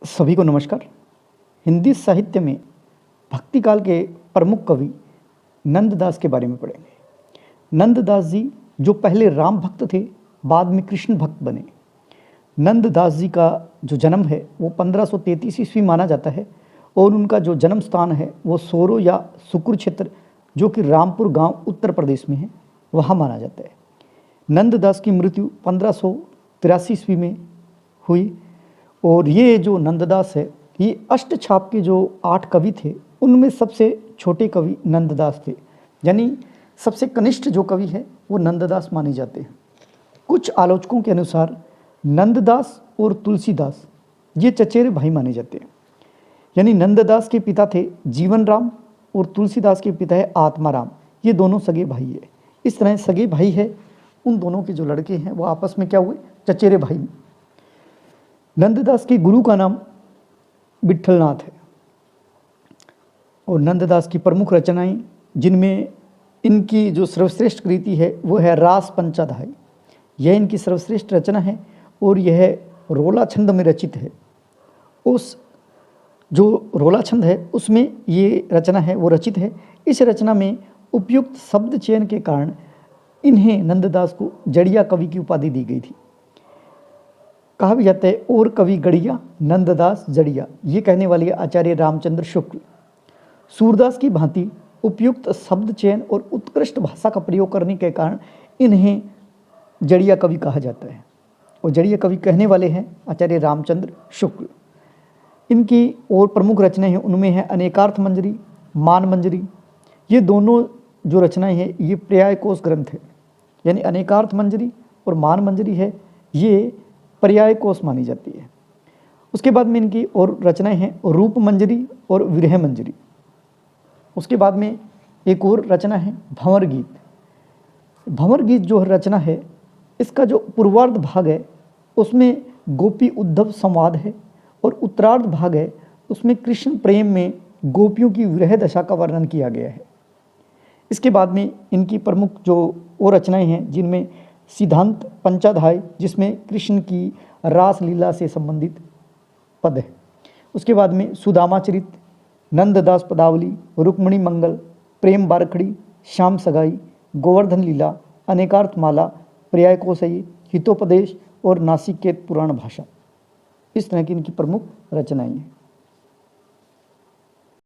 सभी को नमस्कार। हिंदी साहित्य में भक्ति काल के प्रमुख कवि नंददास के बारे में पढ़ेंगे। नंददास जी जो पहले राम भक्त थे, बाद में कृष्ण भक्त बने। नंददास जी का जो जन्म है वो 1533 ईस्वी माना जाता है और उनका जो जन्म स्थान है वो सोरो या सुकुर क्षेत्र जो कि रामपुर गांव उत्तर प्रदेश में है, वहाँ माना जाता है। नंददास की मृत्यु 1583 ईस्वी में हुई और ये जो नंददास है ये अष्टछाप के जो 8 कवि थे उनमें सबसे छोटे कवि नंददास थे, यानी सबसे कनिष्ठ जो कवि है वो नंददास माने जाते हैं। कुछ आलोचकों के अनुसार नंददास और तुलसीदास ये चचेरे भाई माने जाते हैं, यानी नंददास के पिता थे जीवन राम और तुलसीदास के पिता है आत्माराम। ये दोनों सगे भाई है। इस तरह सगे भाई है, उन दोनों के जो लड़के हैं वो आपस में क्या हुए, चचेरे भाई। नंददास के गुरु का नाम विठलनाथ है और नंददास की प्रमुख रचनाएं जिनमें इनकी जो सर्वश्रेष्ठ कृति है वो है रास पंचाध्याय। यह इनकी सर्वश्रेष्ठ रचना है और यह रोला छंद में रचित है। उस जो रोला छंद है उसमें ये रचना है वो रचित है। इस रचना में उपयुक्त शब्द चयन के कारण इन्हें नंददास को जड़िया कवि की उपाधि दी गई थी। कहा भी जाता है और कवि गड़िया नंददास जड़िया, ये कहने वाले आचार्य रामचंद्र शुक्ल। सूरदास की भांति उपयुक्त शब्द चयन और उत्कृष्ट भाषा का प्रयोग करने के कारण इन्हें जड़िया कवि कहा जाता है और जड़िया कवि कहने वाले हैं आचार्य रामचंद्र शुक्ल। इनकी और प्रमुख रचनाएं हैं, उनमें है अनेकार्थ मंजरी, मान मंजरी। ये दोनों जो रचनाएं हैं ये पर्याय कोश ग्रंथ है, यानी अनेकार्थ मंजरी और मान मंजरी है ये पर्याय कोश मानी जाती है। उसके बाद में इनकी और रचनाएं हैं रूप मंजरी और विरह मंजरी। उसके बाद में एक और रचना है भंवर गीत। भंवर गीत जो रचना है इसका जो पूर्वार्ध भाग है उसमें गोपी उद्धव संवाद है और उत्तरार्ध भाग है उसमें कृष्ण प्रेम में गोपियों की विरह दशा का वर्णन किया गया है। इसके बाद में इनकी प्रमुख जो और रचनाएं हैं जिनमें सिद्धांत पंचाध्याय जिसमें कृष्ण की रास लीला से संबंधित पद है। उसके बाद में सुदामा चरित, नंददास पदावली, रुक्मणी मंगल, प्रेम बारखड़ी, श्याम सगाई, गोवर्धन लीला, अनेकार्थ माला, पर्याय कोशई, हितोपदेश और नासिकेत पुराण भाषा। इस तरह की इनकी प्रमुख रचनाएं हैं।